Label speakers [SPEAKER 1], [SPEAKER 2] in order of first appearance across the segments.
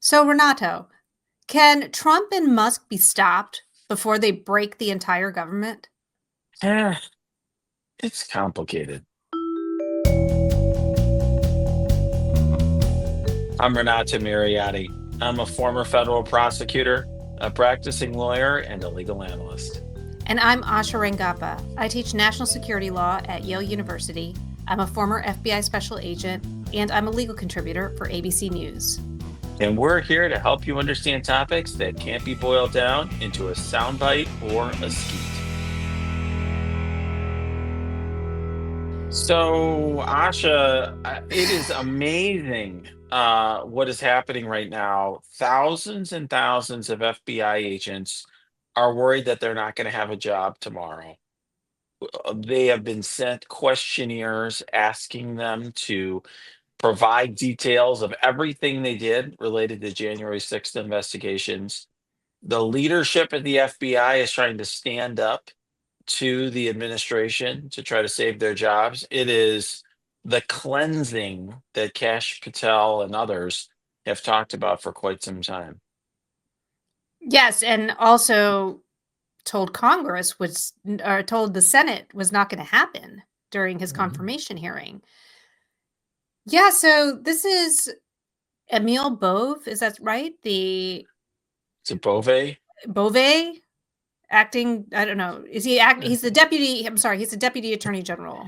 [SPEAKER 1] So, Renato, can Trump and Musk be stopped before they break the entire government?
[SPEAKER 2] Eh, it's complicated. I'm Renato Mariotti. I'm a former federal prosecutor, a practicing lawyer, and a legal analyst.
[SPEAKER 1] And I'm Asha Rangappa. I teach national security law at Yale University. I'm a former FBI special agent, and I'm a legal contributor for ABC News.
[SPEAKER 2] And we're here to help you understand topics that can't be boiled down into a soundbite or a skeet. So, Asha, it is amazing what is happening right now. Thousands and thousands of FBI agents are worried that they're not going to have a job tomorrow. They have been sent questionnaires asking them to provide details of everything they did related to January 6th investigations. The leadership at the FBI is trying to stand up to the administration to try to save their jobs. It is the cleansing that Kash Patel and others have talked about for quite some time.
[SPEAKER 1] Yes, and also told Congress was, or told the Senate was not going to happen during his
[SPEAKER 2] Mhm.
[SPEAKER 1] confirmation hearing. Yeah, so this is Emil Bove, is that right? The
[SPEAKER 2] To Bove,
[SPEAKER 1] Bove acting, I don't know. He's the deputy, I'm sorry, he's the deputy attorney general.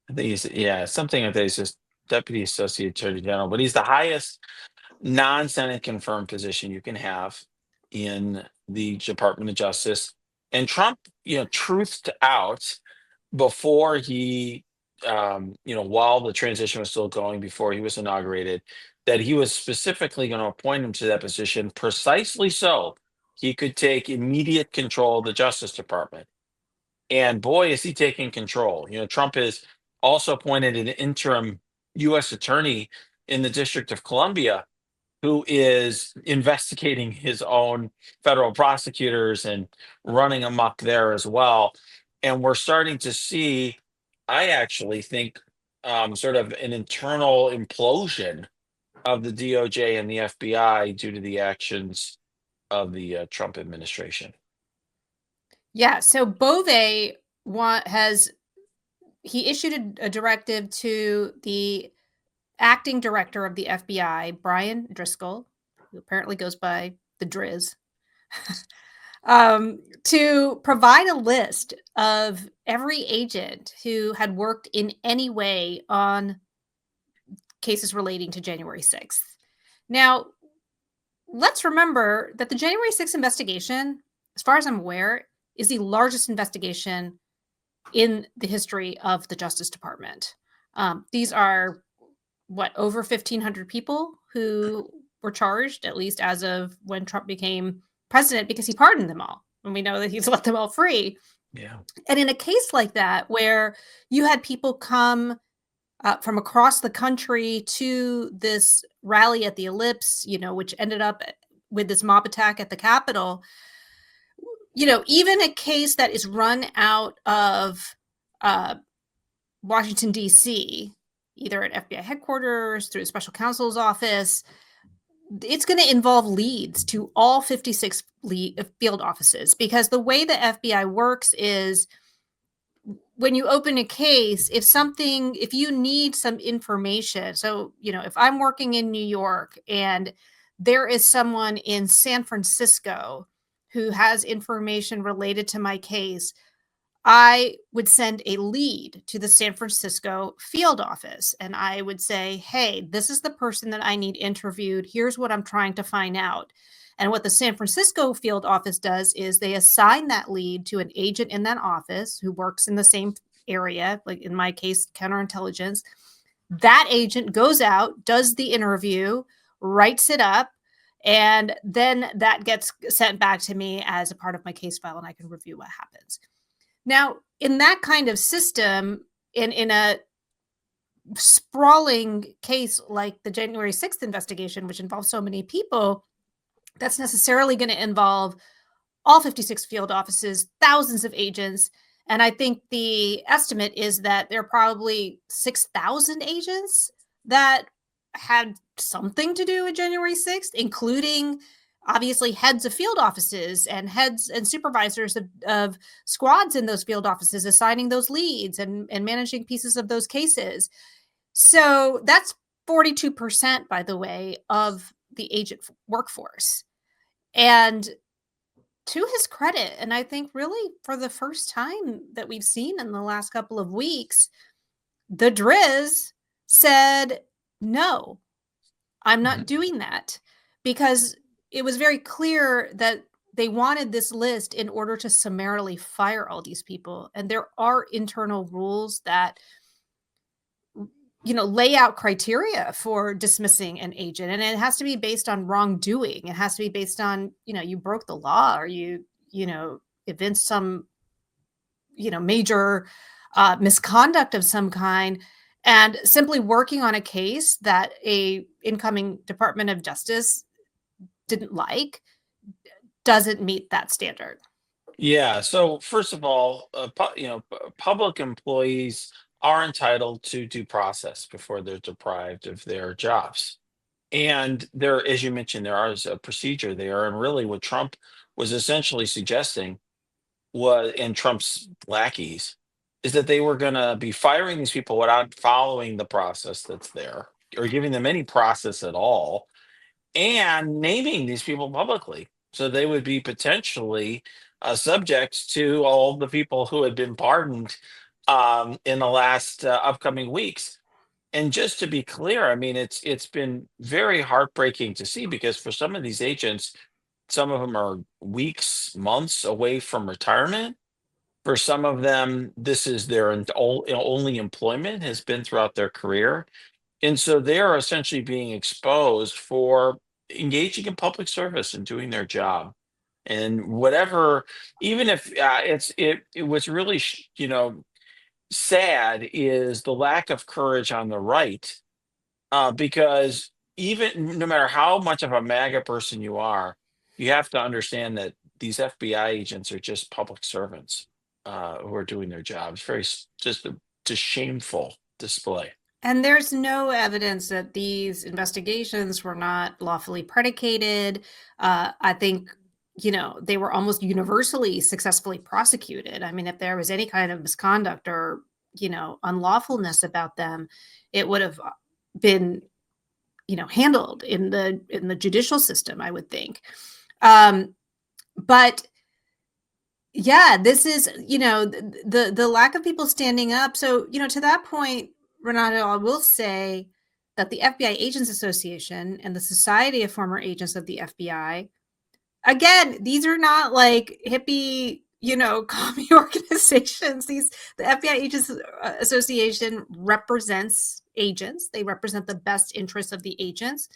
[SPEAKER 2] I think he's, yeah, something like that. He's just Deputy Associate Attorney General, but he's the highest non-Senate confirmed position you can have in the Department of Justice. And Trump, truthed out before while the transition was still going, before he was inaugurated, that he was specifically going to appoint him to that position precisely so he could take immediate control of the Justice Department. And boy, is he taking control. Trump has also appointed an interim U.S. attorney in the District of Columbia who is investigating his own federal prosecutors and running amok there as well. And we're starting to see, I actually think, sort of an internal implosion of the DOJ and the FBI due to the actions of the Trump administration.
[SPEAKER 1] Yeah, so Bove has he issued a directive to the acting director of the FBI, Brian Driscoll, who apparently goes by the Driz, to provide a list of every agent who had worked in any way on cases relating to January 6th. Now, let's remember that the January 6th investigation, as far as I'm aware, is the largest investigation in the history of the Justice Department. These are over 1,500 people who were charged, at least as of when Trump became president, because he pardoned them all. And we know that he's let them all free.
[SPEAKER 2] Yeah.
[SPEAKER 1] And in a case like that, where you had people come from across the country to this rally at the Ellipse, which ended up with this mob attack at the Capitol, even a case that is run out of uh, Washington, D.C., either at FBI headquarters, through the special counsel's office, it's going to involve leads to all 56 field offices, because the way the FBI works is when you open a case, if you need some information, so, if I'm working in New York and there is someone in San Francisco who has information related to my case, I would send a lead to the San Francisco field office and I would say, hey, this is the person that I need interviewed. Here's what I'm trying to find out. And what the San Francisco field office does is they assign that lead to an agent in that office who works in the same area, like in my case, counterintelligence. That agent goes out, does the interview, writes it up, and then that gets sent back to me as a part of my case file and I can review what happens. Now, in that kind of system, in a sprawling case like the January 6th investigation, which involves so many people, that's necessarily going to involve all 56 field offices, thousands of agents. And I think the estimate is that there are probably 6,000 agents that had something to do with January 6th, including obviously heads of field offices and heads and supervisors of squads in those field offices, assigning those leads and managing pieces of those cases. So that's 42%, by the way, of the agent workforce. And to his credit, and I think really for the first time that we've seen in the last couple of weeks, the Driz said, no, I'm not
[SPEAKER 2] Mhm.
[SPEAKER 1] doing that, because it was very clear that they wanted this list in order to summarily fire all these people. And there are internal rules that, lay out criteria for dismissing an agent. And it has to be based on wrongdoing. It has to be based on, you broke the law, or you evinced some, major misconduct of some kind. And simply working on a case that a incoming Department of Justice didn't like doesn't meet that standard.
[SPEAKER 2] Yeah. So first of all, public employees are entitled to due process before they're deprived of their jobs. And there, as you mentioned, there is a procedure there. And really, what Trump was essentially suggesting was, and Trump's lackeys, is that they were going to be firing these people without following the process that's there or giving them any process at all and naming these people publicly. So they would be potentially subject to all the people who had been pardoned in the last upcoming weeks. And just to be clear, I mean, it's been very heartbreaking to see because for some of these agents, some of them are weeks, months away from retirement. For some of them, this is their only employment has been throughout their career. And so they are essentially being exposed for engaging in public service and doing their job. And whatever, even if it was really, sad is the lack of courage on the right, because even no matter how much of a MAGA person you are, you have to understand that these FBI agents are just public servants who are doing their jobs. Just shameful display.
[SPEAKER 1] And there's no evidence that these investigations were not lawfully predicated. I think, they were almost universally successfully prosecuted. I mean, if there was any kind of misconduct or, unlawfulness about them, it would have been, handled in the judicial system, I would think. But yeah, this is, the lack of people standing up. So, to that point, Renato, I will say that the FBI Agents Association and the Society of Former Agents of the FBI, again, these are not like hippie, commie organizations. The FBI Agents Association represents agents. They represent the best interests of the agents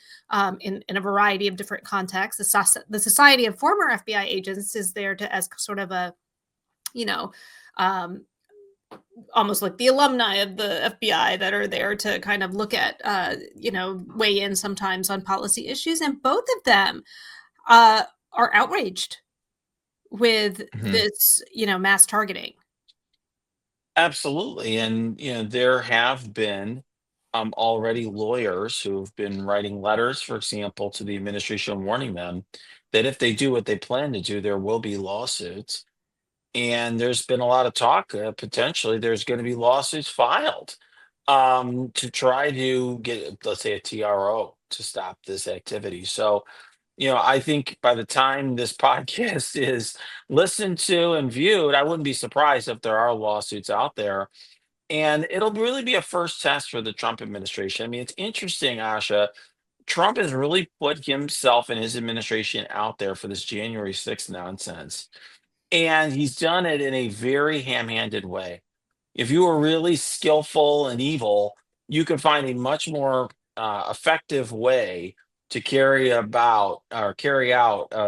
[SPEAKER 1] in a variety of different contexts. The Society of Former FBI Agents is there to as sort of a, you know, um, almost like the alumni of the FBI that are there to kind of look at, weigh in sometimes on policy issues. And both of them are outraged with
[SPEAKER 2] Mhm.
[SPEAKER 1] this, mass targeting.
[SPEAKER 2] Absolutely. And, there have been already lawyers who've been writing letters, for example, to the administration warning them that if they do what they plan to do, there will be lawsuits. And there's been a lot of talk, potentially, there's going to be lawsuits filed to try to get, let's say, a TRO to stop this activity. So, I think by the time this podcast is listened to and viewed, I wouldn't be surprised if there are lawsuits out there. And it'll really be a first test for the Trump administration. I mean, it's interesting, Asha. Trump has really put himself and his administration out there for this January 6th nonsense. And he's done it in a very ham-handed way. If you are really skillful and evil, you can find a much more effective way to carry out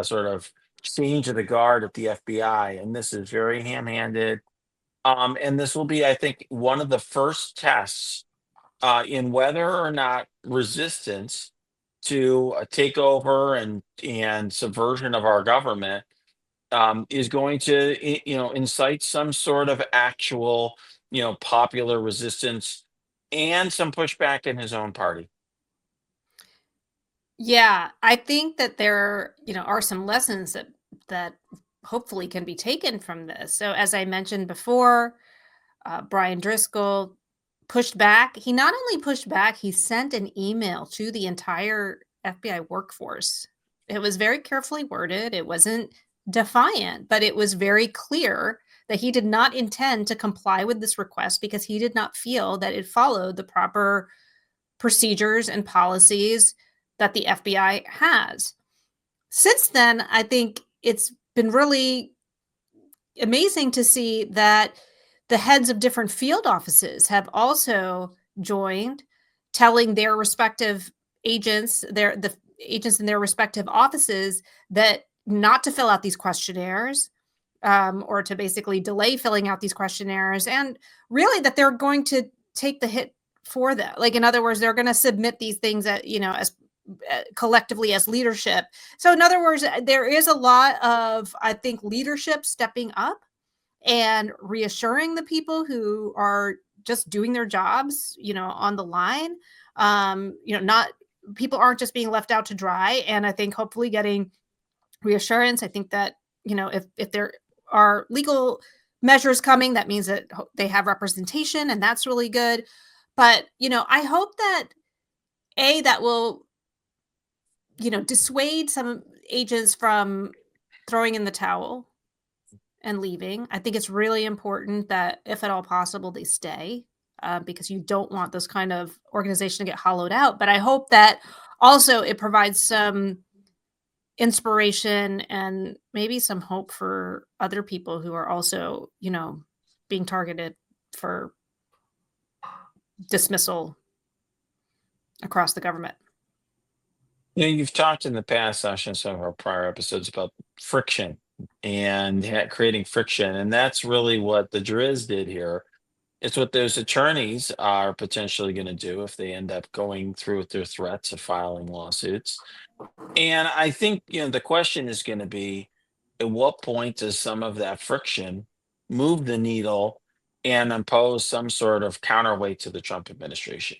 [SPEAKER 2] sort of change of the guard at the FBI. And this is very ham-handed. And this will be, I think, one of the first tests in whether or not resistance to a takeover and subversion of our government is going to incite some sort of actual popular resistance and some pushback in his own party.
[SPEAKER 1] Yeah, I think that there, are some lessons that hopefully can be taken from this. So as I mentioned before, Brian Driscoll pushed back. He not only pushed back, he sent an email to the entire FBI workforce. It was very carefully worded. It wasn't defiant, but it was very clear that he did not intend to comply with this request because he did not feel that it followed the proper procedures and policies that the FBI has. Since then, I think it's been really amazing to see that the heads of different field offices have also joined, telling their respective agents, the agents in their respective offices, that not to fill out these questionnaires, or to basically delay filling out these questionnaires, and really that they're going to take the hit for that. Like, in other words, they're going to submit these things that, as collectively as leadership. So, in other words, there is a lot of, I think, leadership stepping up and reassuring the people who are just doing their jobs, on the line. Not people aren't just being left out to dry. And I think hopefully getting reassurance. I think that, if there are legal measures coming, that means that they have representation, and that's really good. But, I hope that that will, dissuade some agents from throwing in the towel and leaving. I think it's really important that, if at all possible, they stay, because you don't want this kind of organization to get hollowed out. But I hope that also it provides some inspiration and maybe some hope for other people who are also, being targeted for dismissal across the government.
[SPEAKER 2] You've talked in the past, Sasha, in some of our prior episodes about friction and creating friction, and that's really what the Driz did here. It's what those attorneys are potentially going to do if they end up going through with their threats of filing lawsuits. And I think, the question is going to be, at what point does some of that friction move the needle and impose some sort of counterweight to the Trump administration?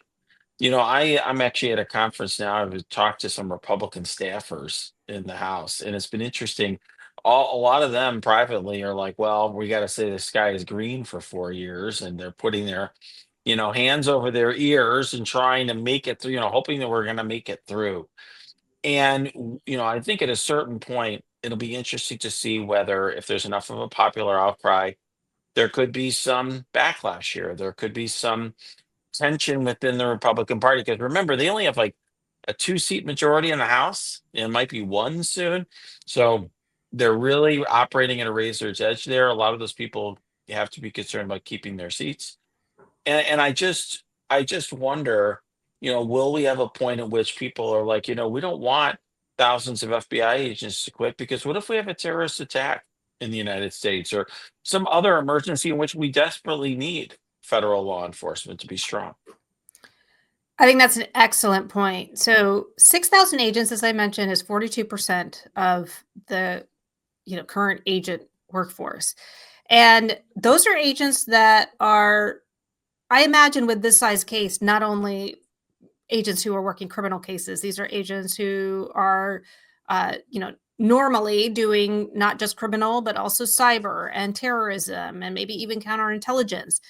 [SPEAKER 2] I'm actually at a conference now. I've talked to some Republican staffers in the House, and it's been interesting. A lot of them privately are like, well, we got to say the sky is green for 4 years, and they're putting their, hands over their ears and trying to make it through, hoping that we're going to make it through. And, I think at a certain point, it'll be interesting to see whether, if there's enough of a popular outcry, there could be some backlash here. There could be some tension within the Republican Party, because remember, they only have like a two-seat majority in the House, and it might be one soon. So they're really operating at a razor's edge there. A lot of those people have to be concerned about keeping their seats. And I just wonder, will we have a point at which people are like, we don't want thousands of FBI agents to quit, because what if we have a terrorist attack in the United States, or some other emergency in which we desperately need federal law enforcement to be strong?
[SPEAKER 1] I think that's an excellent point. So 6,000 agents, as I mentioned, is 42% of the, current agent workforce. And those are agents that are, I imagine, with this size case, not only agents who are working criminal cases. These are agents who are, normally doing not just criminal, but also cyber and terrorism and maybe even counterintelligence.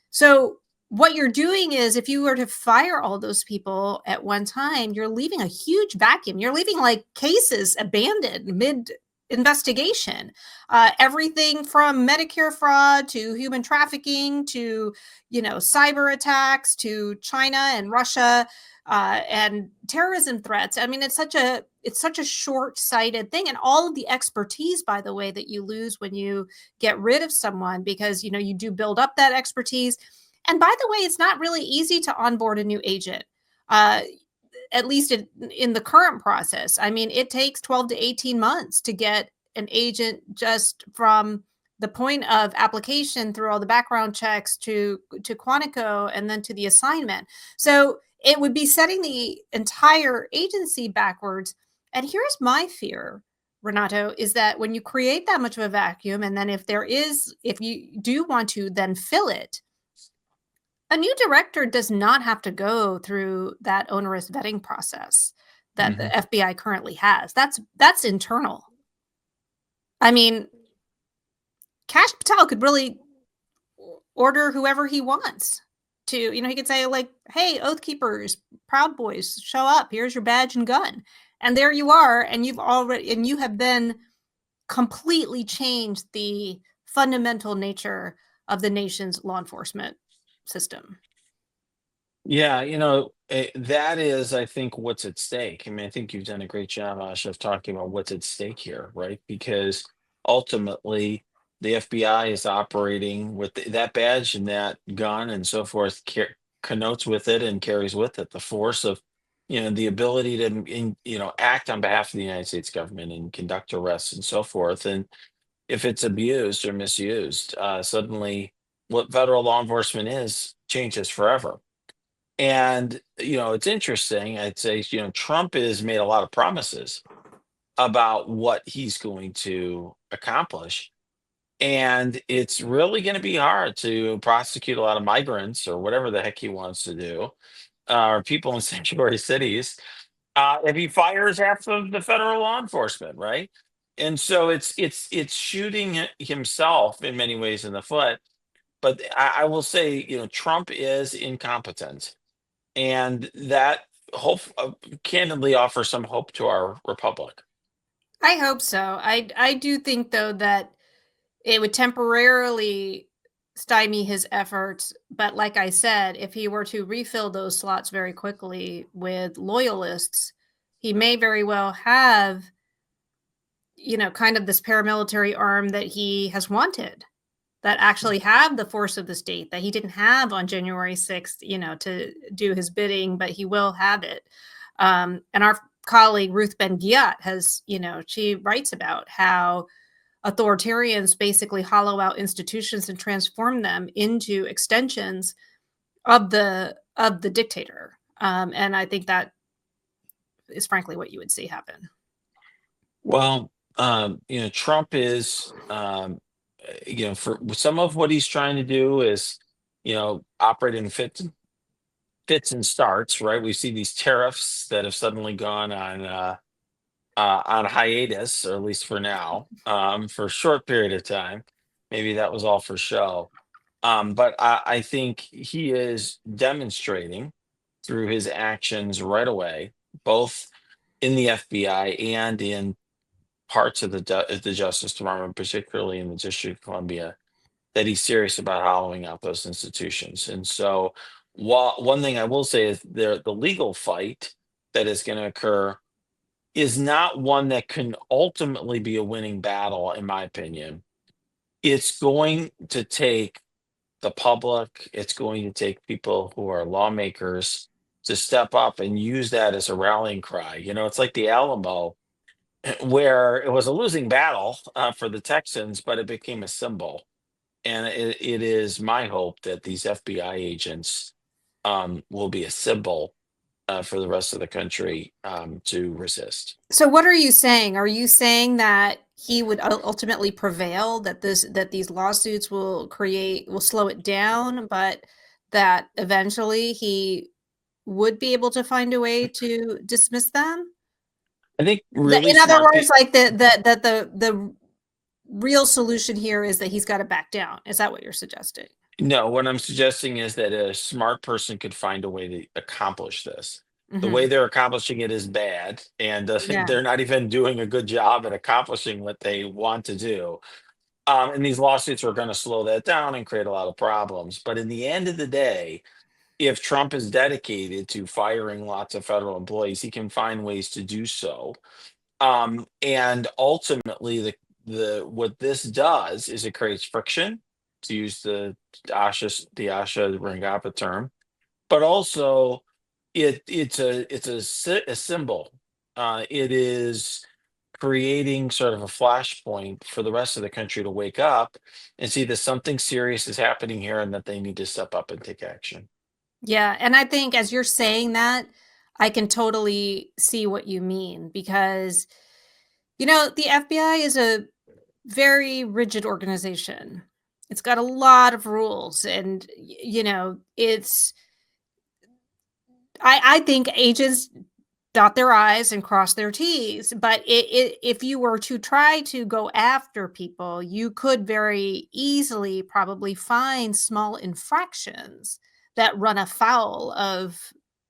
[SPEAKER 1] So, what you're doing is, if you were to fire all those people at one time, you're leaving a huge vacuum. You're leaving like cases abandoned mid investigation. Everything from Medicare fraud to human trafficking to, cyber attacks to China and Russia, and terrorism threats. I mean, it's such a short-sighted thing, and all of the expertise, by the way, that you lose when you get rid of someone, because you do build up that expertise. And by the way, it's not really easy to onboard a new agent. Uh, at least in the current process. I mean, it takes 12 to 18 months to get an agent, just from the point of application through all the background checks to Quantico and then to the assignment. So it would be setting the entire agency backwards. And here's my fear, Renato, is that when you create that much of a vacuum, and then if you do want to then fill it, a new director does not have to go through that onerous vetting process. that
[SPEAKER 2] Mhm.
[SPEAKER 1] the FBI currently has. That's internal. I mean, Kash Patel could really order whoever he wants to, he could say, like, "Hey, Oath Keepers, Proud Boys, show up. Here's your badge and gun." And there you are, and you have then completely changed the fundamental nature of the nation's law enforcement system.
[SPEAKER 2] Yeah, that is, I think, what's at stake. I mean, I think you've done a great job, Asha, of talking about what's at stake here, right? Because ultimately, the FBI is operating with that badge and that gun and so forth, connotes with it and carries with it the force of, the ability to, act on behalf of the United States government and conduct arrests and so forth. And if it's abused or misused, suddenly what federal law enforcement is changes forever. And, it's interesting. I'd say, Trump has made a lot of promises about what he's going to accomplish. And it's really going to be hard to prosecute a lot of migrants or whatever the heck he wants to do, or people in sanctuary cities, if he fires half of the federal law enforcement, right? And so it's shooting himself in many ways in the foot. But I will say, Trump is incompetent, and that hope candidly offers some hope to our republic.
[SPEAKER 1] I hope so. I do think, though, that it would temporarily stymie his efforts, but like I said, if he were to refill those slots very quickly with loyalists, he may very well have, kind of this paramilitary arm that he has wanted, that actually have the force of the state that he didn't have on January 6th, to do his bidding, but he will have it. And our colleague Ruth Ben-Ghiat has, she writes about how authoritarians basically hollow out institutions and transform them into extensions of the dictator. And I think that is frankly what you would see happen.
[SPEAKER 2] Well, Trump is, for some of what he's trying to do is, operate in fits and starts, right? We see these tariffs that have suddenly gone on hiatus, or at least for now, for a short period of time. Maybe that was all for show. But I think he is demonstrating through his actions right away, both in the FBI and in parts of the Justice Department, particularly in the District of Columbia, that he's serious about hollowing out those institutions. And so, while one thing I will say is the legal fight that is going to occur is not one that can ultimately be a winning battle, in my opinion. It's going to take the public, it's going to take people who are lawmakers to step up and use that as a rallying cry. It's like the Alamo, where it was a losing battle for the Texans, but it became a symbol. And it is my hope that these FBI agents will be a symbol for the rest of the country to resist.
[SPEAKER 1] So what are you saying? Are you saying that he would ultimately prevail, that these lawsuits will slow it down, but that eventually he would be able to find a way to dismiss them?
[SPEAKER 2] I think
[SPEAKER 1] The
[SPEAKER 2] really
[SPEAKER 1] In other
[SPEAKER 2] smart
[SPEAKER 1] words,
[SPEAKER 2] people.
[SPEAKER 1] like, the real solution here is that he's gotta back down. Is that what you're suggesting?
[SPEAKER 2] No, what I'm suggesting is that a smart person could find a way to accomplish this. The way
[SPEAKER 1] Mhm.
[SPEAKER 2] they're accomplishing it is bad, and
[SPEAKER 1] Yeah.
[SPEAKER 2] they're not even doing a good job at accomplishing what they want to do. And these lawsuits are going to slow that down and create a lot of problems. But in the end of the day, if Trump is dedicated to firing lots of federal employees, he can find ways to do so. And ultimately, the what this does is it creates friction, to use the Asha Rangappa term, but also it's a symbol. It is creating sort of a flashpoint for the rest of the country to wake up and see that something serious is happening here and that they need to step up and take action.
[SPEAKER 1] Yeah, and I think as you're saying that, I can totally see what you mean because, the FBI is a very rigid organization. It's got a lot of rules and, it's I think agents dot their I's and cross their T's. But if you were to try to go after people, you could very easily probably find small infractions that run afoul of,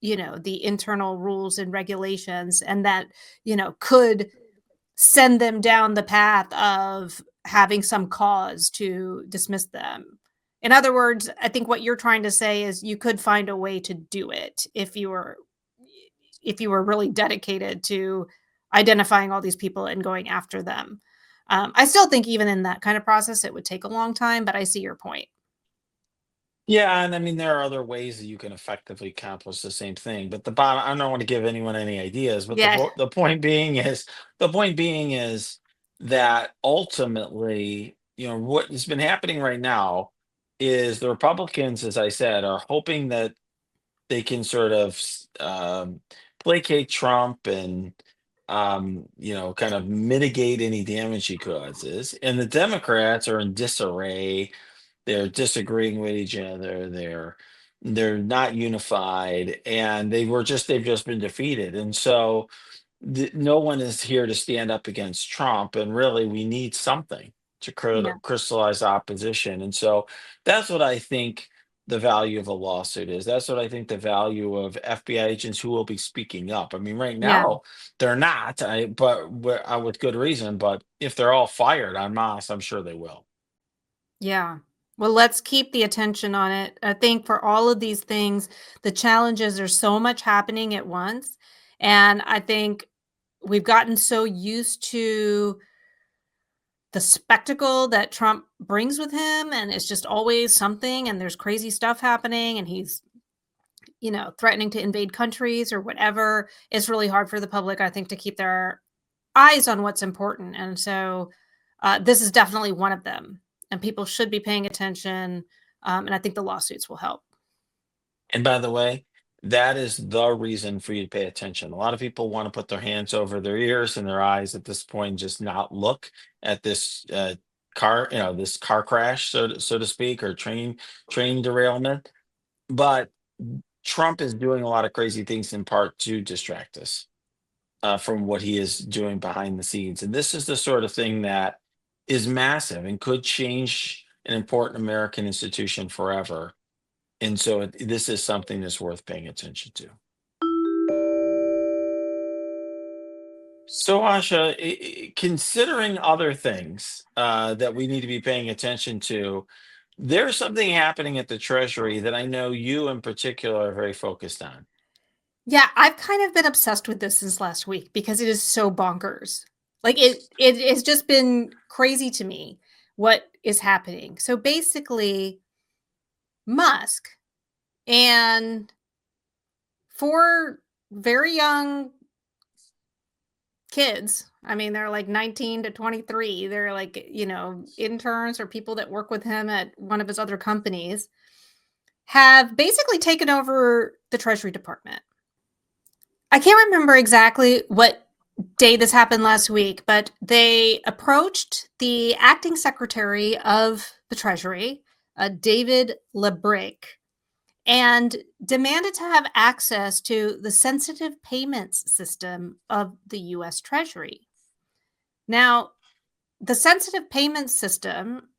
[SPEAKER 1] the internal rules and regulations, and that, could send them down the path of having some cause to dismiss them. In other words, I think what you're trying to say is you could find a way to do it if you were really dedicated to identifying all these people and going after them. I still think even in that kind of process, it would take a long time, but I see your point.
[SPEAKER 2] Yeah, and I mean there are other ways that you can effectively accomplish the same thing. But the bottom, I don't want to give anyone any ideas, but
[SPEAKER 1] Yeah,
[SPEAKER 2] the point being is that ultimately, what has been happening right now is the Republicans, as I said, are hoping that they can sort of placate Trump and kind of mitigate any damage he causes, and the Democrats are in disarray. They're disagreeing with each other. They're not unified, and they've just been defeated. And so no one is here to stand up against Trump. And really, we need something to
[SPEAKER 1] yeah,
[SPEAKER 2] crystallize opposition. And so that's what I think the value of a lawsuit is. That's what I think the value of FBI agents who will be speaking up. I mean, right
[SPEAKER 1] yeah,
[SPEAKER 2] now they're not, with good reason. But if they're all fired en masse, I'm sure they will.
[SPEAKER 1] yeah. Well, let's keep the attention on it. I think for all of these things, the challenges are so much happening at once. And I think we've gotten so used to the spectacle that Trump brings with him, and it's just always something, and there's crazy stuff happening, and he's, threatening to invade countries or whatever. It's really hard for the public, I think, to keep their eyes on what's important. And so this is definitely one of them. And people should be paying attention. And I think the lawsuits will help.
[SPEAKER 2] And by the way, that is the reason for you to pay attention. A lot of people want to put their hands over their ears and their eyes at this point, and just not look at this this car crash, so to speak, or train derailment. But Trump is doing a lot of crazy things in part to distract us from what he is doing behind the scenes. And this is the sort of thing that is massive and could change an important American institution forever. And so this is something that's worth paying attention to. So, Asha, considering other things that we need to be paying attention to, there's something happening at the Treasury that I know you in particular are very focused on.
[SPEAKER 1] Yeah, I've kind of been obsessed with this since last week because it is so bonkers. Like it has just been crazy to me what is happening. So basically, Musk and 4 very young kids, I mean, they're like 19 to 23. They're like, interns or people that work with him at one of his other companies, have basically taken over the Treasury Department. I can't remember exactly what day this happened last week, but they approached the acting secretary of the Treasury, David LeBrick, and demanded to have access to the sensitive payments system of the US Treasury. Now, the sensitive payments system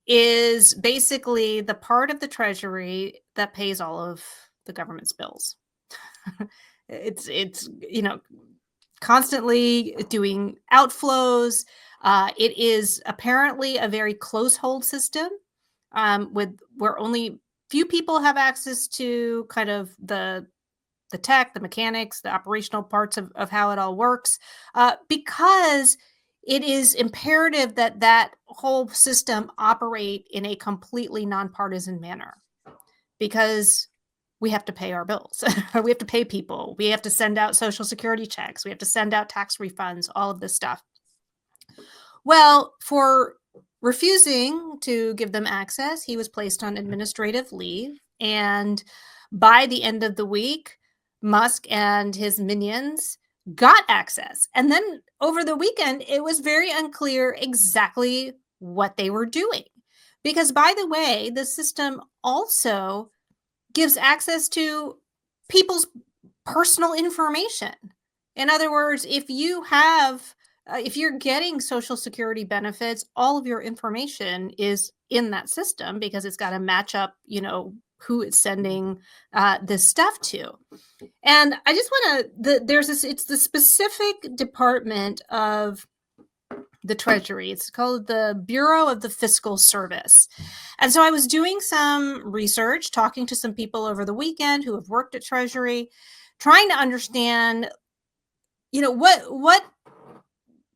[SPEAKER 1] is basically the part of the Treasury that pays all of the government's bills. It's constantly doing outflows. It is apparently a very close hold system, with where only few people have access to kind of the tech, the mechanics, the operational parts of how it all works, because it is imperative that that whole system operate in a completely nonpartisan manner, because we have to pay our bills. We have to pay people. We have to send out social security checks. We have to send out tax refunds, all of this stuff. Well, for refusing to give them access, he was placed on administrative leave. And by the end of the week, Musk and his minions got access. And then over the weekend, it was very unclear exactly what they were doing. Because, by the way, the system also gives access to people's personal information. In other words, if you're getting Social Security benefits, all of your information is in that system because it's got to match up, who it's sending this stuff to. And I just want to, there's this, it's the specific department of the Treasury. It's called the Bureau of the Fiscal Service. And so I was doing some research, talking to some people over the weekend who have worked at Treasury, trying to understand, what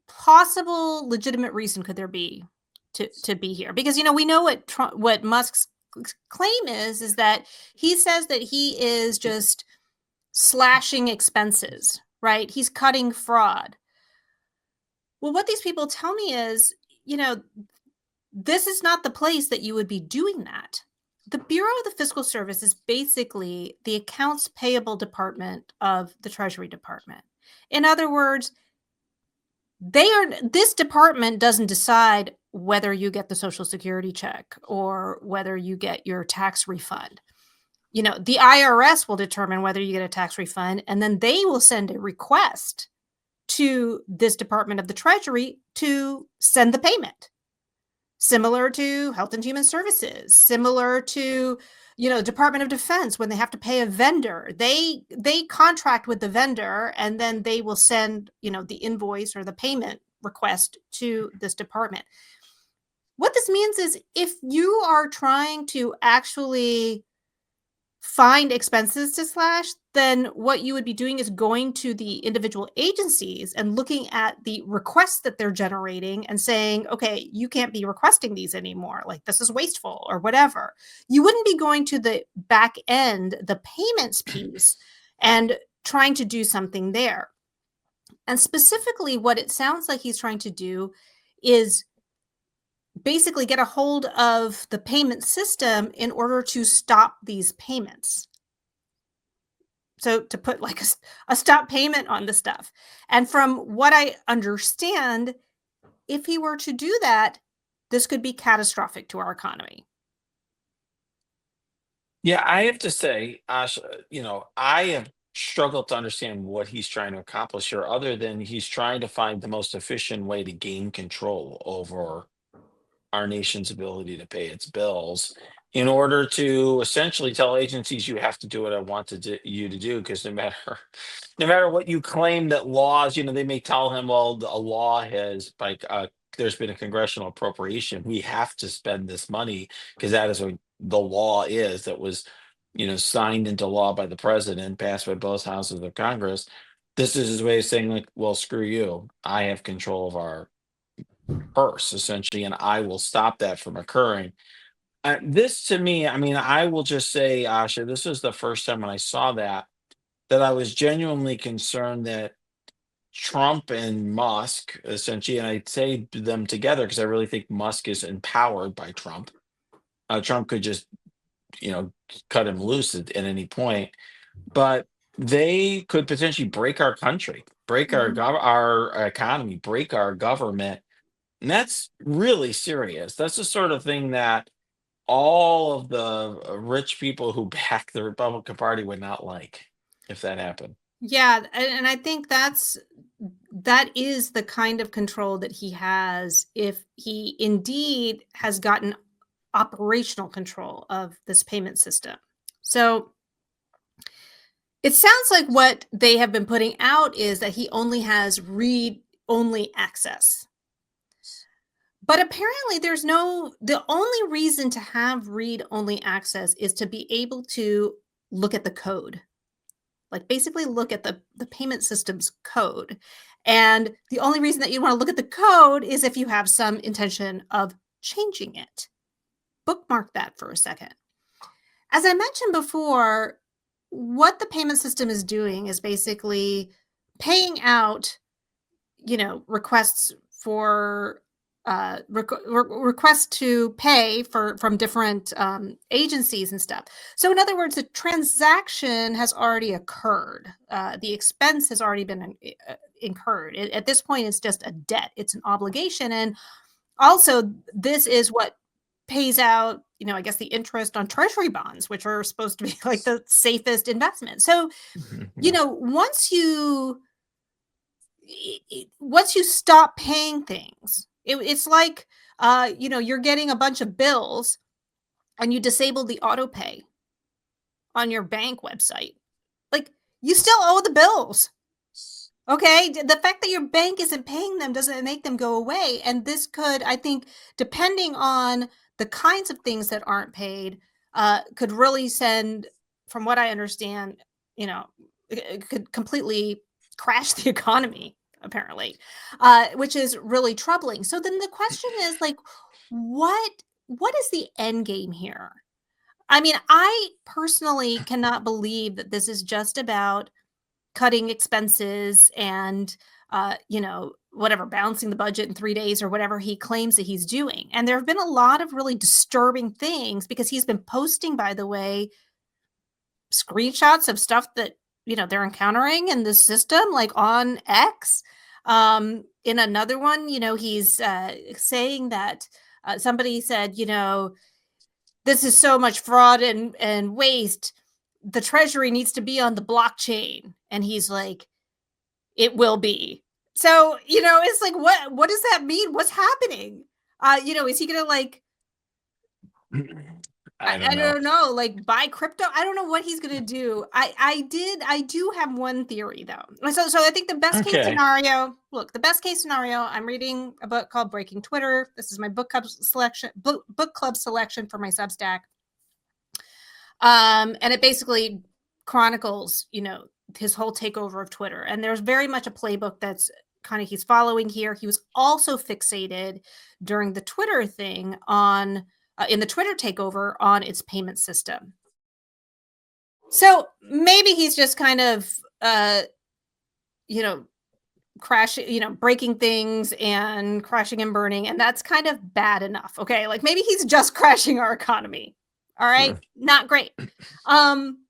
[SPEAKER 1] possible legitimate reason could there be to be here? Because we know what Musk's claim is that he says that he is just slashing expenses, right? He's cutting fraud. Well, what these people tell me is, this is not the place that you would be doing that. The Bureau of the Fiscal Service is basically the accounts payable department of the Treasury Department. In other words, this department doesn't decide whether you get the Social Security check or whether you get your tax refund. The IRS will determine whether you get a tax refund, and then they will send a request to this Department of the Treasury to send the payment. Similar to Health and Human Services, similar to, Department of Defense when they have to pay a vendor. They contract with the vendor and then they will send, the invoice or the payment request to this department. What this means is if you are trying to actually find expenses to slash, then what you would be doing is going to the individual agencies and looking at the requests that they're generating and saying, okay, you can't be requesting these anymore. Like, this is wasteful or whatever. You wouldn't be going to the back end, the payments piece, and trying to do something there. And specifically, what it sounds like he's trying to do is basically get a hold of the payment system in order to stop these payments. So to put like a stop payment on the stuff. And from what I understand, if he were to do that, this could be catastrophic to our economy.
[SPEAKER 2] Yeah, I have to say, Asha, I have struggled to understand what he's trying to accomplish here, other than he's trying to find the most efficient way to gain control over our nation's ability to pay its bills in order to essentially tell agencies you have to do what I want you to do, because no matter what you claim that laws, they may tell him, well, a law has like there's been a congressional appropriation, we have to spend this money because that is what the law is, that was signed into law by the president, passed by both houses of Congress. This is his way of saying, like, well, screw you, I have control of our purse essentially, and I will stop that from occurring. This to me, I mean, I will just say, Asha, this was the first time when I saw that I was genuinely concerned that Trump and Musk, essentially, and I'd say them together because I really think Musk is empowered by Trump. Trump could just, you know, cut him loose at any point, but they could potentially break our country, break
[SPEAKER 1] Mhm.
[SPEAKER 2] our economy, break our government, and that's really serious. That's the sort of thing that all of the rich people who back the Republican Party would not like if that happened.
[SPEAKER 1] Yeah, and I think that is the kind of control that he has if he indeed has gotten operational control of this payment system. So it sounds like what they have been putting out is that he only has read only access. But apparently the only reason to have read only access is to be able to look at the code. Like basically look at the payment system's code. And the only reason that you want to look at the code is if you have some intention of changing it. Bookmark that for a second. As I mentioned before, what the payment system is doing is basically paying out, requests for requests to pay from different agencies and stuff. So, in other words, the transaction has already occurred. The expense has already been incurred. At this point, it's just a debt. It's an obligation, and also this is what pays out, I guess the interest on treasury bonds, which are supposed to be like the safest investment. So,
[SPEAKER 2] Mhm.
[SPEAKER 1] once you stop paying things, it's like, you're getting a bunch of bills and you disable the auto pay on your bank website. Like, you still owe the bills. Okay, the fact that your bank isn't paying them doesn't make them go away, and this could, I think, depending on the kinds of things that aren't paid, could really send, from what I understand, you know, it could completely crash the economy, apparently, which is really troubling. So then the question is, like, what what is the end game here? I mean, I personally cannot believe that this is just about cutting expenses and, whatever, balancing the budget in 3 days or whatever he claims that he's doing. And there have been a lot of really disturbing things because he's been posting, by the way, screenshots of stuff that, they're encountering in the system, like on X. In another one, he's saying that somebody said, this is so much fraud and waste. The treasury needs to be on the blockchain. And he's like, it will be. So, it's like, what does that mean? What's happening? Is he gonna, like,
[SPEAKER 2] I don't
[SPEAKER 1] I
[SPEAKER 2] know.
[SPEAKER 1] don't know, like, buy crypto? I don't know what he's gonna do. I do have one theory though. So I think the best case
[SPEAKER 2] Okay.
[SPEAKER 1] scenario, look, the best case scenario, I'm reading a book called Breaking Twitter. This is my book club selection for my Substack. And it basically chronicles, his whole takeover of Twitter. And there's very much a playbook that's kind of he's following here. He was also fixated during the Twitter thing on in the Twitter takeover on its payment system. So maybe he's just kind of you know crashing, breaking things and crashing and burning, and that's kind of bad enough. Okay, like maybe he's just crashing our economy. All right,
[SPEAKER 2] Hmm.
[SPEAKER 1] not great. um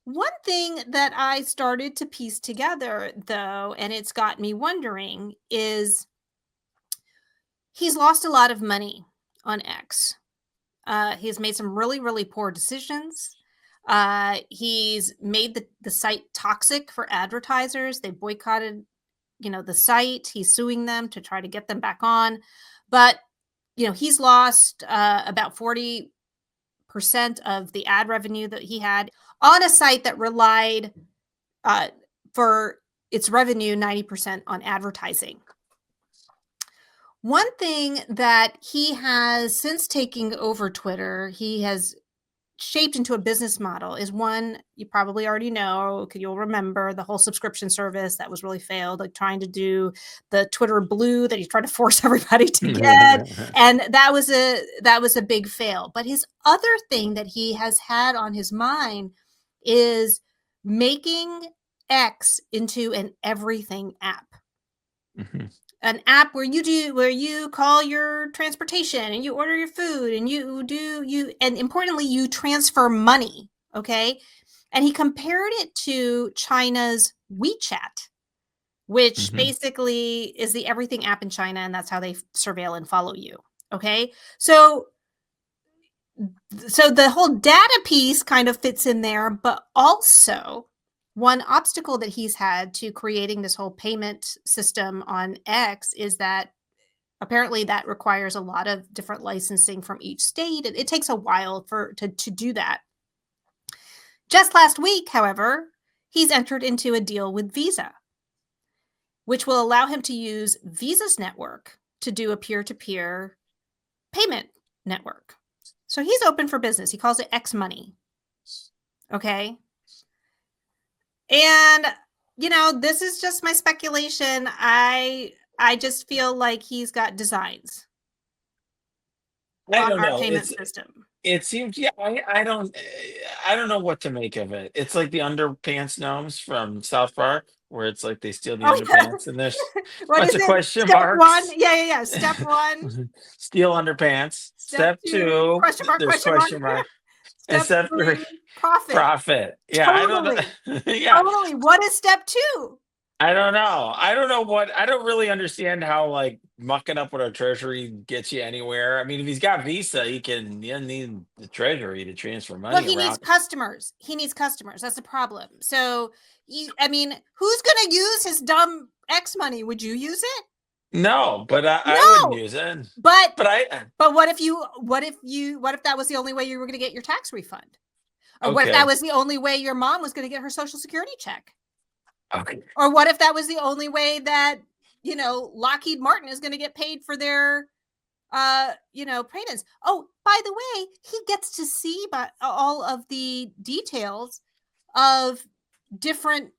[SPEAKER 1] One thing that I started to piece together, though, and it's got me wondering, is he's lost a lot of money on X. He's made some really, really poor decisions. He's made the site toxic for advertisers. They boycotted, the site. He's suing them to try to get them back on. But, he's lost about 40% of the ad revenue that he had on a site that relied uh, for its revenue 90% on advertising. One thing that he has, since taking over Twitter, he has shaped into a business model is one you probably already know. You'll remember the whole subscription service that was really failed, like trying to do the Twitter Blue that he tried to force everybody to get, and that was a big fail. But his other thing that he has had on his mind is making X into an everything app.
[SPEAKER 2] Mhm.
[SPEAKER 1] An app where you call your transportation and you order your food and and importantly you transfer money, okay? And he compared it to China's WeChat, which
[SPEAKER 2] Mhm.
[SPEAKER 1] basically is the everything app in China, and that's how they surveil and follow you, okay? So the whole data piece kind of fits in there, but also one obstacle that he's had to creating this whole payment system on X is that apparently that requires a lot of different licensing from each state. It takes a while to do that. Just last week, however, he's entered into a deal with Visa, which will allow him to use Visa's network to do a peer-to-peer payment network. So he's open for business. He calls it X Money. Okay. And this is just my speculation. I just feel like he's got designs
[SPEAKER 2] I
[SPEAKER 1] on
[SPEAKER 2] don't
[SPEAKER 1] our
[SPEAKER 2] know.
[SPEAKER 1] payment system.
[SPEAKER 2] It seems, yeah, I don't know what to make of it. It's like the underpants gnomes from South Park, where it's like they steal the
[SPEAKER 1] Oh, yeah.
[SPEAKER 2] underpants and there's a
[SPEAKER 1] What
[SPEAKER 2] bunch
[SPEAKER 1] is
[SPEAKER 2] of
[SPEAKER 1] it?
[SPEAKER 2] question
[SPEAKER 1] Step 1?
[SPEAKER 2] marks.
[SPEAKER 1] Yeah, yeah, yeah. Step 1,
[SPEAKER 2] Steal underpants.
[SPEAKER 1] step
[SPEAKER 2] Step
[SPEAKER 1] 2,
[SPEAKER 2] two,
[SPEAKER 1] question mark,
[SPEAKER 2] there's
[SPEAKER 1] question mark.
[SPEAKER 2] question mark. And
[SPEAKER 1] Step
[SPEAKER 2] step three,
[SPEAKER 1] 3, profit.
[SPEAKER 2] profit. Yeah, I don't
[SPEAKER 1] Totally.
[SPEAKER 2] know. Yeah,
[SPEAKER 1] Totally. What is step 2?
[SPEAKER 2] I don't know. I don't really understand how like mucking up with our treasury gets you anywhere. I mean, if he's got Visa, he doesn't need the treasury to transfer
[SPEAKER 1] Well,
[SPEAKER 2] money
[SPEAKER 1] he needs
[SPEAKER 2] around.
[SPEAKER 1] customers. He needs customers. That's the problem. So, I mean, who's going to use his dumb X money? Would you use it?
[SPEAKER 2] No, but I wouldn't
[SPEAKER 1] No.
[SPEAKER 2] use it.
[SPEAKER 1] But
[SPEAKER 2] But I
[SPEAKER 1] what if that was the only way you were going to get your tax refund? Or what if that
[SPEAKER 2] okay.
[SPEAKER 1] was the only way your mom was going to get her social security check?
[SPEAKER 2] Okay.
[SPEAKER 1] Or what if that was the only way that, Lockheed Martin is going to get paid for their payments? Oh, by the way, he gets to see all of the details of different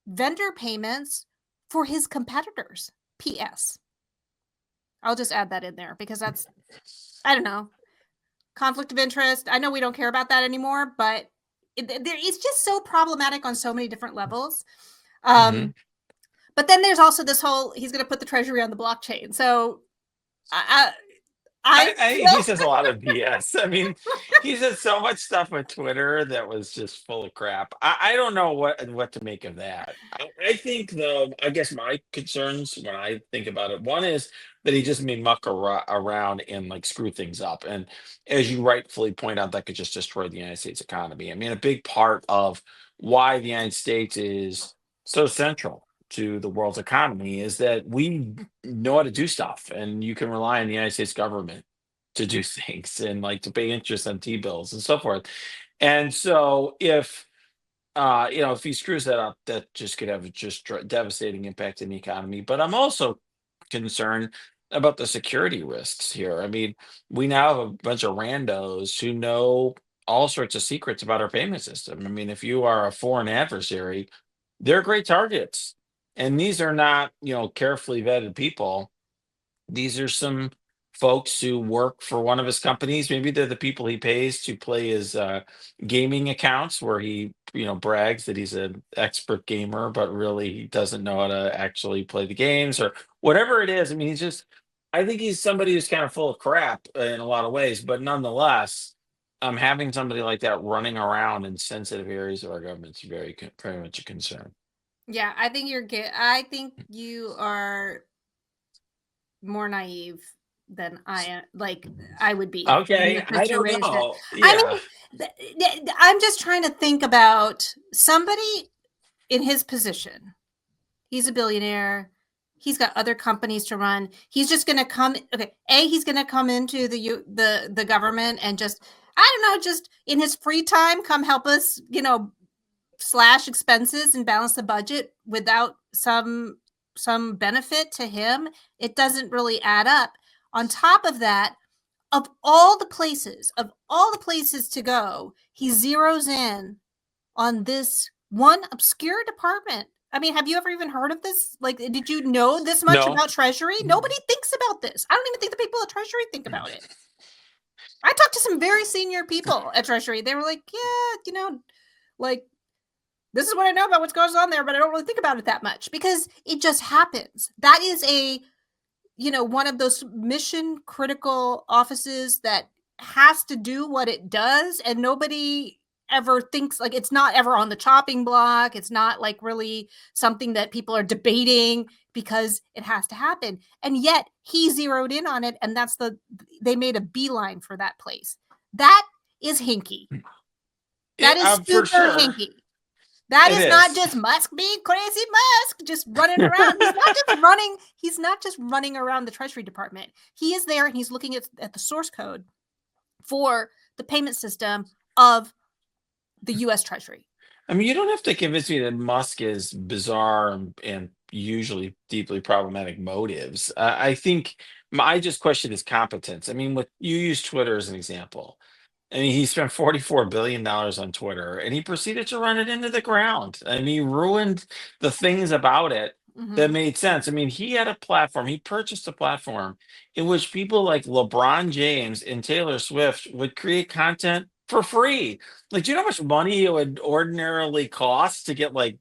[SPEAKER 1] vendor payments for his competitors. PS. I'll just add that in there because that's, I don't know, conflict of interest. I know we don't care about that anymore, but it's just so problematic on so many different levels.
[SPEAKER 2] Mhm.
[SPEAKER 1] But then there's also this whole he's going to put the treasury on the blockchain. So I
[SPEAKER 2] He
[SPEAKER 1] feel
[SPEAKER 2] says a lot of BS. I mean, he said so much stuff on Twitter that was just full of crap. I don't know what to make of that. I think though, I guess my concerns when I think about it, one is that he just may around and like screw things up. And as you rightfully point out, that could just destroy the United States economy. I mean, a big part of why the United States is so central to the world's economy is that we know how to do stuff, and you can rely on the United States government to do things and like to pay interest on T-bills and so forth. And so if he screws that up, that just could have a devastating impact in the economy. But I'm also concerned about the security risks here. I mean, we now have a bunch of randos who know all sorts of secrets about our payment system. I mean, if you are a foreign adversary, they're great targets. And these are not, carefully vetted people. These are some folks who work for one of his companies. Maybe they're the people he pays to play his gaming accounts, where he, brags that he's an expert gamer, but really he doesn't know how to actually play the games or whatever it is. I mean, I think he's somebody who's kind of full of crap in a lot of ways, but nonetheless, having somebody like that running around in sensitive areas of our government is very much a concern.
[SPEAKER 1] yeah, I think you're good. I think you are more naive than I would be in
[SPEAKER 2] Okay,
[SPEAKER 1] this
[SPEAKER 2] I don't
[SPEAKER 1] situation.
[SPEAKER 2] know.
[SPEAKER 1] I
[SPEAKER 2] Yeah.
[SPEAKER 1] mean, I'm just trying to think about somebody in his position. He's a billionaire. He's got other companies to run. He's just going to come. Okay, he's going to come into the government and just, I don't know, just in his free time, come help us, slash expenses and balance the budget without some benefit to him. It doesn't really add up. On top of that, of all the places to go, he zeroes in on this one obscure department. I mean, have you ever even heard of this? Like, did you know this much
[SPEAKER 2] No.
[SPEAKER 1] about Treasury? Nobody thinks about this. I don't even think the people at Treasury think about it. I talked to some very senior people at Treasury. They were like, yeah, like, this is what I know about what's going on there, but I don't really think about it that much because it just happens. That is one of those mission critical offices that has to do what it does, and nobody ever thinks, like, it's not ever on the chopping block. It's not like really something that people are debating because it has to happen. And yet he zeroed in on it, and they made a beeline for that place. That is hinky. That is
[SPEAKER 2] For
[SPEAKER 1] super
[SPEAKER 2] sure.
[SPEAKER 1] hinky. That
[SPEAKER 2] It
[SPEAKER 1] is not
[SPEAKER 2] is.
[SPEAKER 1] just Musk being crazy Musk, just running around. He's not just running around the Treasury Department. He is there and he's looking at the source code for the payment system of the US Treasury.
[SPEAKER 2] I mean, you don't have to convince me that Musk is bizarre and usually deeply problematic motives. I think I just question his competence. I mean, what you use Twitter as an example. I mean, he spent $44 billion on Twitter and he proceeded to run it into the ground. I mean, he ruined the things about it that
[SPEAKER 1] Mm-hmm.
[SPEAKER 2] made sense. I mean, he had a platform, he purchased a platform in which people like LeBron James and Taylor Swift would create content for free. Like, do you know how much money it would ordinarily cost to get like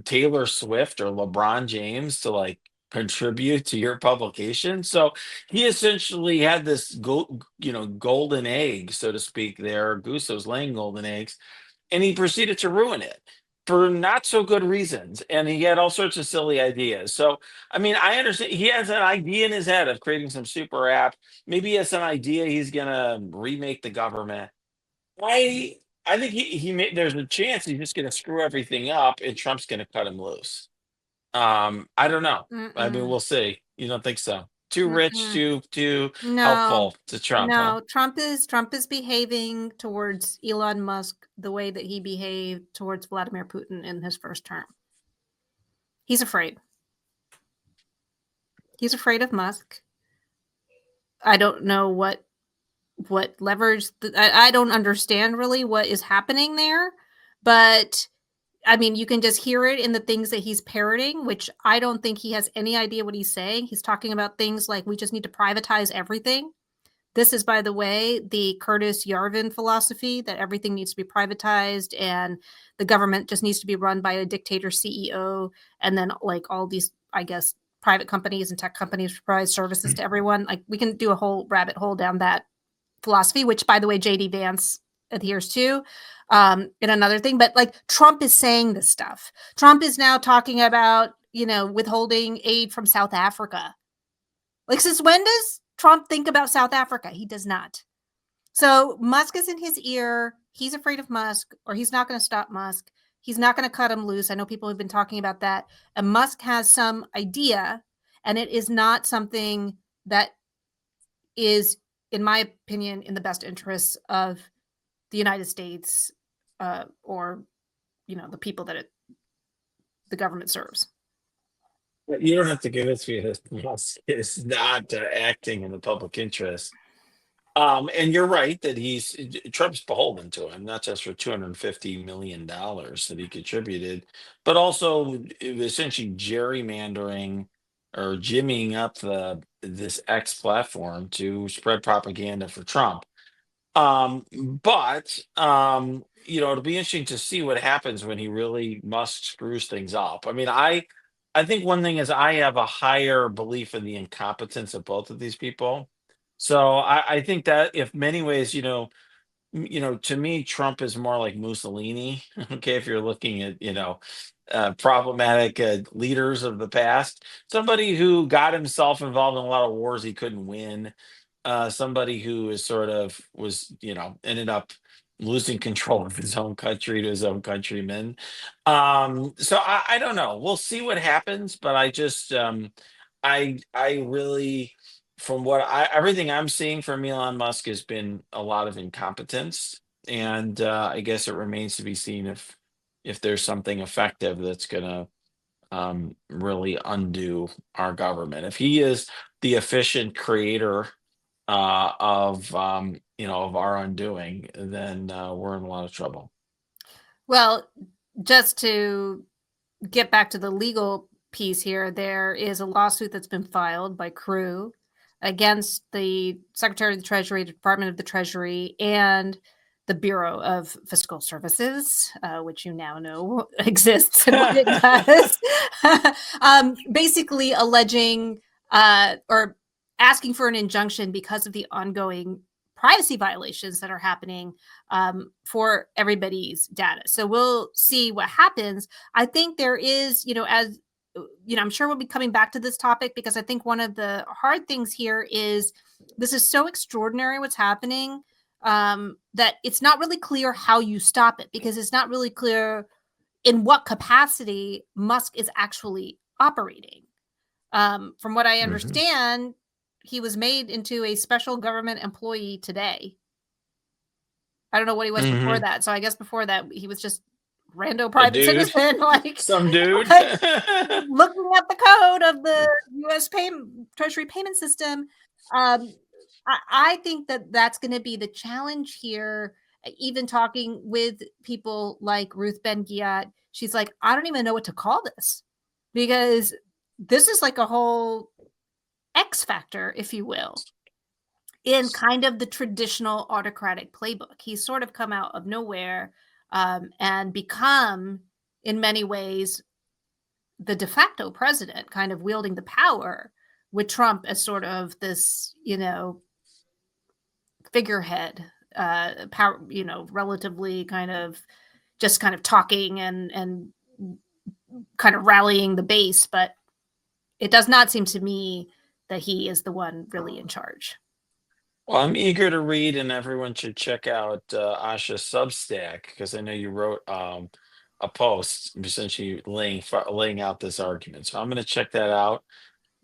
[SPEAKER 2] Taylor Swift or LeBron James to like contribute to your publication? So he essentially had this golden egg, so to speak, there. Goose was laying golden eggs, and he proceeded to ruin it. for not so good reasons, and he had all sorts of silly ideas. So, I mean, I understand he has an idea in his head of creating some super app. Maybe he has an idea he's gonna remake the government. I I think there's a chance he's just gonna screw everything up and Trump's gonna cut him loose. I don't know. I mean,
[SPEAKER 1] Mm-mm,
[SPEAKER 2] we'll see. You don't think so? Too rich,
[SPEAKER 1] mm-mm.
[SPEAKER 2] too
[SPEAKER 1] No,
[SPEAKER 2] helpful to Trump, huh?
[SPEAKER 1] no, Trump is behaving towards Elon Musk the way that he behaved towards Vladimir Putin in his first term. He's afraid. He's afraid of Musk. I don't know what leverage I don't understand really what is happening there, but I mean, you can just hear it in the things that he's parroting, which I don't think he has any idea what he's saying. He's talking about things like we just need to privatize everything. This is, by the way, the Curtis Yarvin philosophy that everything needs to be privatized and the government just needs to be run by a dictator CEO. And then, like, all these, I guess, private companies and tech companies provide services to everyone. Like, we can do a whole rabbit hole down that philosophy, which, by the way, JD Vance adheres to. In another thing, but like Trump is saying this stuff. Trump is now talking about, withholding aid from South Africa. Like, since when does Trump think about South Africa? He does not. So Musk is in his ear. He's afraid of Musk, or he's not going to stop Musk. He's not going to cut him loose. I know people have been talking about that. And Musk has some idea, and it is not something that is, in my opinion, in the best interests of the United States, or the people that the government serves.
[SPEAKER 2] You don't have to convince me that Musk is not acting in the public interest. And you're right that Trump's beholden to him, not just for $250 million that he contributed, but also essentially gerrymandering or jimmying up this X platform to spread propaganda for Trump. But it'll be interesting to see what happens when he really Musk screws things up. I mean, I think one thing is I have a higher belief in the incompetence of both of these people. So I think that if many ways, to me, Trump is more like Mussolini. Okay, if you're looking at, problematic leaders of the past, somebody who got himself involved in a lot of wars he couldn't win, somebody who is sort of was, ended up losing control of his own country to his own countrymen. So I don't know. We'll see what happens, but I just, I really, from what everything I'm seeing from Elon Musk has been a lot of incompetence, and I guess it remains to be seen if there's something effective that's gonna really undo our government. If he is the efficient creator of our undoing, then we're in a lot of trouble.
[SPEAKER 1] Well, just to get back to the legal piece here, there is a lawsuit that's been filed by Crew against the Secretary of the Treasury, the Department of the Treasury, and the Bureau of Fiscal Services, which you now know exists and what it does. Basically, alleging or asking for an injunction because of the ongoing privacy violations that are happening for everybody's data. So we'll see what happens. I think there is, as I'm sure we'll be coming back to this topic because I think one of the hard things here is this is so extraordinary what's happening, that it's not really clear how you stop it because it's not really clear in what capacity Musk is actually operating. From what I
[SPEAKER 2] Hmm.
[SPEAKER 1] understand, he was made into a special government employee today. I don't know what he was before
[SPEAKER 2] Hmm.
[SPEAKER 1] that. So I guess before that he was just rando
[SPEAKER 2] A
[SPEAKER 1] private
[SPEAKER 2] dude,
[SPEAKER 1] citizen, like,
[SPEAKER 2] some dude.
[SPEAKER 1] like looking at the code of the U.S. Treasury payment system. Um, I think that that's going to be the challenge here. Even talking with people like Ruth Ben Giat, she's like, I don't even know what to call this because this is like a whole X factor, if you will, in kind of the traditional autocratic playbook. He's sort of come out of nowhere, and become, in many ways, the de facto president, kind of wielding the power with Trump as sort of this, figurehead, power, relatively kind of, just kind of talking and kind of rallying the base, but it does not seem to me that he is the one really in charge.
[SPEAKER 2] Well, I'm eager to read, and everyone should check out Asha's Substack because I know you wrote a post essentially laying out this argument. So I'm going to check that out.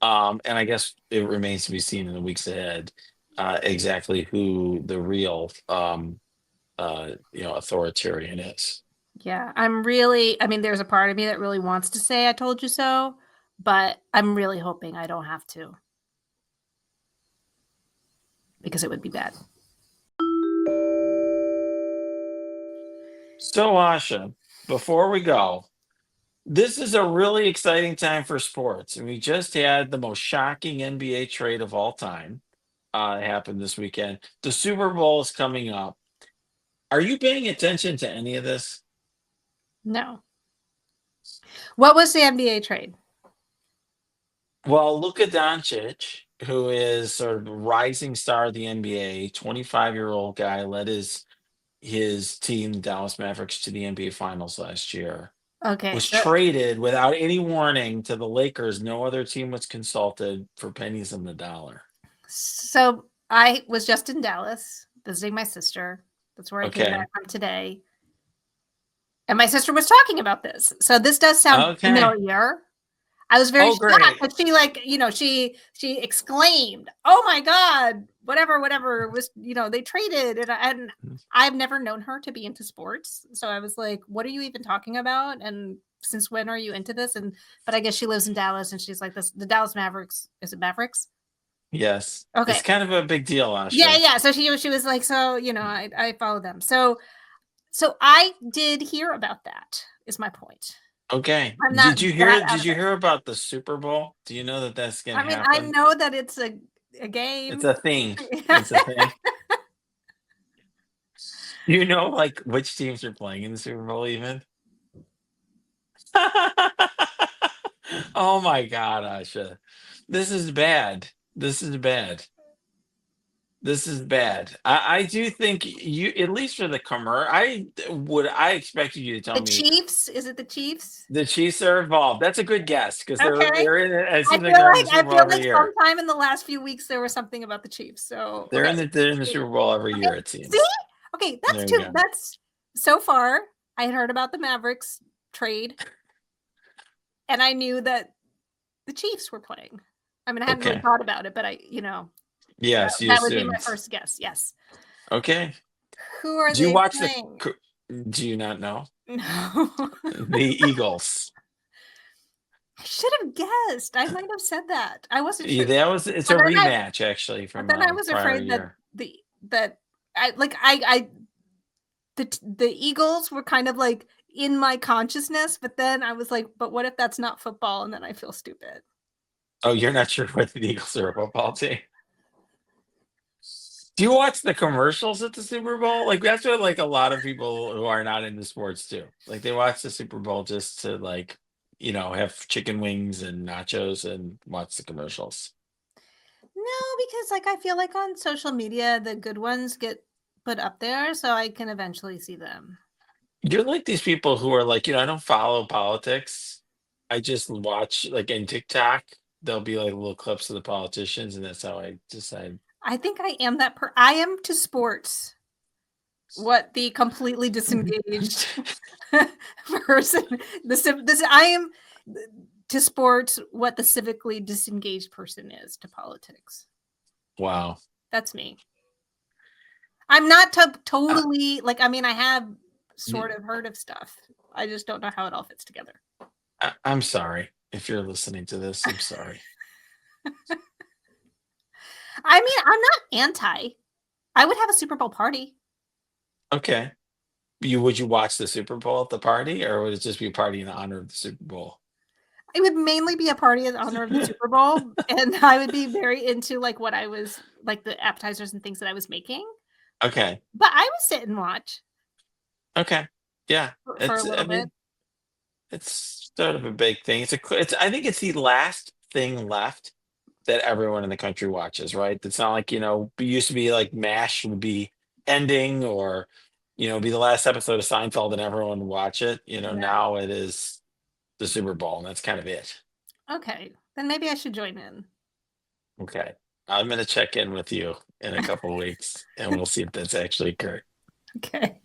[SPEAKER 2] And I guess it remains to be seen in the weeks ahead exactly who the real authoritarian is.
[SPEAKER 1] Yeah, I mean, there's a part of me that really wants to say I told you so, but I'm really hoping I don't have to because it would be bad.
[SPEAKER 2] So, Asha, before we go, this is a really exciting time for sports, and we just had the most shocking NBA trade of all time. Happened this weekend. The Super Bowl is coming up. Are you paying attention to any of this?
[SPEAKER 1] No. What was the NBA trade?
[SPEAKER 2] Well, Luka Doncic, who is sort of a rising star of the NBA, 25-year-old guy, led his team, the Dallas Mavericks, to the NBA Finals last year,
[SPEAKER 1] Okay,
[SPEAKER 2] was
[SPEAKER 1] so
[SPEAKER 2] traded without any warning to the Lakers. No other team was consulted for pennies on the dollar.
[SPEAKER 1] so I was just in Dallas visiting my sister. That's where I came
[SPEAKER 2] Okay.
[SPEAKER 1] back from today. And my sister was talking about this. So this does sound
[SPEAKER 2] Okay.
[SPEAKER 1] familiar. I was very
[SPEAKER 2] Oh,
[SPEAKER 1] shocked
[SPEAKER 2] great.
[SPEAKER 1] that she like, she exclaimed, "Oh my god, whatever was, they traded." And I've never known her to be into sports. So I was like, "What are you even talking about? And since when are you into this?" And but I guess she lives in Dallas and she's like this the Dallas Mavericks. Is it Mavericks?
[SPEAKER 2] Yes.
[SPEAKER 1] Okay.
[SPEAKER 2] It's kind of a big deal,
[SPEAKER 1] Yeah,
[SPEAKER 2] Asha.
[SPEAKER 1] yeah. So she was like, "So, I follow them." So I did hear about that, is my point.
[SPEAKER 2] Okay.
[SPEAKER 1] I'm not
[SPEAKER 2] Did you
[SPEAKER 1] that
[SPEAKER 2] hear
[SPEAKER 1] out
[SPEAKER 2] did
[SPEAKER 1] of
[SPEAKER 2] you
[SPEAKER 1] it.
[SPEAKER 2] hear about the Super Bowl? Do you know that that's gonna
[SPEAKER 1] I mean, I
[SPEAKER 2] happen?
[SPEAKER 1] know that it's a
[SPEAKER 2] It's
[SPEAKER 1] game.
[SPEAKER 2] a thing. It's a thing. Do you know, like, which teams are playing in the Super Bowl even? Oh my god, Asha. This is bad. This is bad. This is bad. I do think you, at least for the I expected you to tell
[SPEAKER 1] The
[SPEAKER 2] me
[SPEAKER 1] Chiefs? Is it the Chiefs?
[SPEAKER 2] the Chiefs are involved. That's a good guess because
[SPEAKER 1] Okay.
[SPEAKER 2] they're in it. It
[SPEAKER 1] I
[SPEAKER 2] seems like
[SPEAKER 1] feel
[SPEAKER 2] they're in the
[SPEAKER 1] like I
[SPEAKER 2] Super Bowl
[SPEAKER 1] feel
[SPEAKER 2] every
[SPEAKER 1] like
[SPEAKER 2] year.
[SPEAKER 1] sometime in the last few weeks there was something about the Chiefs. So, okay.
[SPEAKER 2] They're in the Super Bowl every
[SPEAKER 1] Okay.
[SPEAKER 2] year, it
[SPEAKER 1] See?
[SPEAKER 2] seems.
[SPEAKER 1] Okay,
[SPEAKER 2] There you go.
[SPEAKER 1] that's so far I had heard about the Mavericks trade and I knew that the Chiefs were playing. I mean, I hadn't really
[SPEAKER 2] Okay.
[SPEAKER 1] thought about it, but
[SPEAKER 2] Yes, you
[SPEAKER 1] that would be my
[SPEAKER 2] assumed.
[SPEAKER 1] first guess. Yes.
[SPEAKER 2] Okay.
[SPEAKER 1] Who are
[SPEAKER 2] Do you
[SPEAKER 1] they
[SPEAKER 2] watch
[SPEAKER 1] playing?
[SPEAKER 2] do you not know?
[SPEAKER 1] No.
[SPEAKER 2] The Eagles.
[SPEAKER 1] I should have guessed. I might have said that. I wasn't
[SPEAKER 2] Yeah,
[SPEAKER 1] sure.
[SPEAKER 2] it's a
[SPEAKER 1] But then I
[SPEAKER 2] rematch actually
[SPEAKER 1] but
[SPEAKER 2] from
[SPEAKER 1] then I
[SPEAKER 2] a
[SPEAKER 1] was
[SPEAKER 2] prior
[SPEAKER 1] afraid that
[SPEAKER 2] year.
[SPEAKER 1] the that I like I the Eagles were kind of like in my consciousness, but then I was like, but what if that's not football? And then I feel stupid.
[SPEAKER 2] Oh, you're not sure what the Eagles are a football team? Do you watch the commercials at the Super Bowl? Like that's what like a lot of people who are not into sports do. Like they watch the Super Bowl just to like, have chicken wings and nachos and watch the commercials.
[SPEAKER 1] No, because like I feel like on social media the good ones get put up there so I can eventually see them.
[SPEAKER 2] You're like these people who are like, I don't follow politics. I just watch like in TikTok, there'll be like little clips of the politicians, and that's how I decide.
[SPEAKER 1] I think I am I am to sports what the completely disengaged person this I am to sports what the civically disengaged person is to politics.
[SPEAKER 2] Wow.
[SPEAKER 1] That's me. I'm not
[SPEAKER 2] Uh,
[SPEAKER 1] totally like I mean I have
[SPEAKER 2] mm,
[SPEAKER 1] sort of heard of stuff. I just don't know how it all fits together.
[SPEAKER 2] I'm sorry if you're listening to this. I'm sorry.
[SPEAKER 1] I mean, I'm not anti. I would have a Super Bowl party.
[SPEAKER 2] Okay. Would you watch the Super Bowl at the party, or would it just be a party in honor of the Super Bowl?
[SPEAKER 1] It would mainly be a party in honor of the Super Bowl, and I would be very into like what I was like the appetizers and things that I was making.
[SPEAKER 2] Okay.
[SPEAKER 1] But I would sit and watch
[SPEAKER 2] Okay. Yeah.
[SPEAKER 1] for a
[SPEAKER 2] I
[SPEAKER 1] little bit.
[SPEAKER 2] mean, it's sort of a big thing. I think it's the last thing left that everyone in the country watches, right? It's not like, it used to be like MASH would be ending or be the last episode of Seinfeld and everyone would watch it.
[SPEAKER 1] Right.
[SPEAKER 2] Now it is the Super Bowl, and that's kind of it.
[SPEAKER 1] Okay. Then maybe I should join in.
[SPEAKER 2] Okay. I'm going to check in with you in a couple weeks and we'll see if that's actually occurred.
[SPEAKER 1] Okay.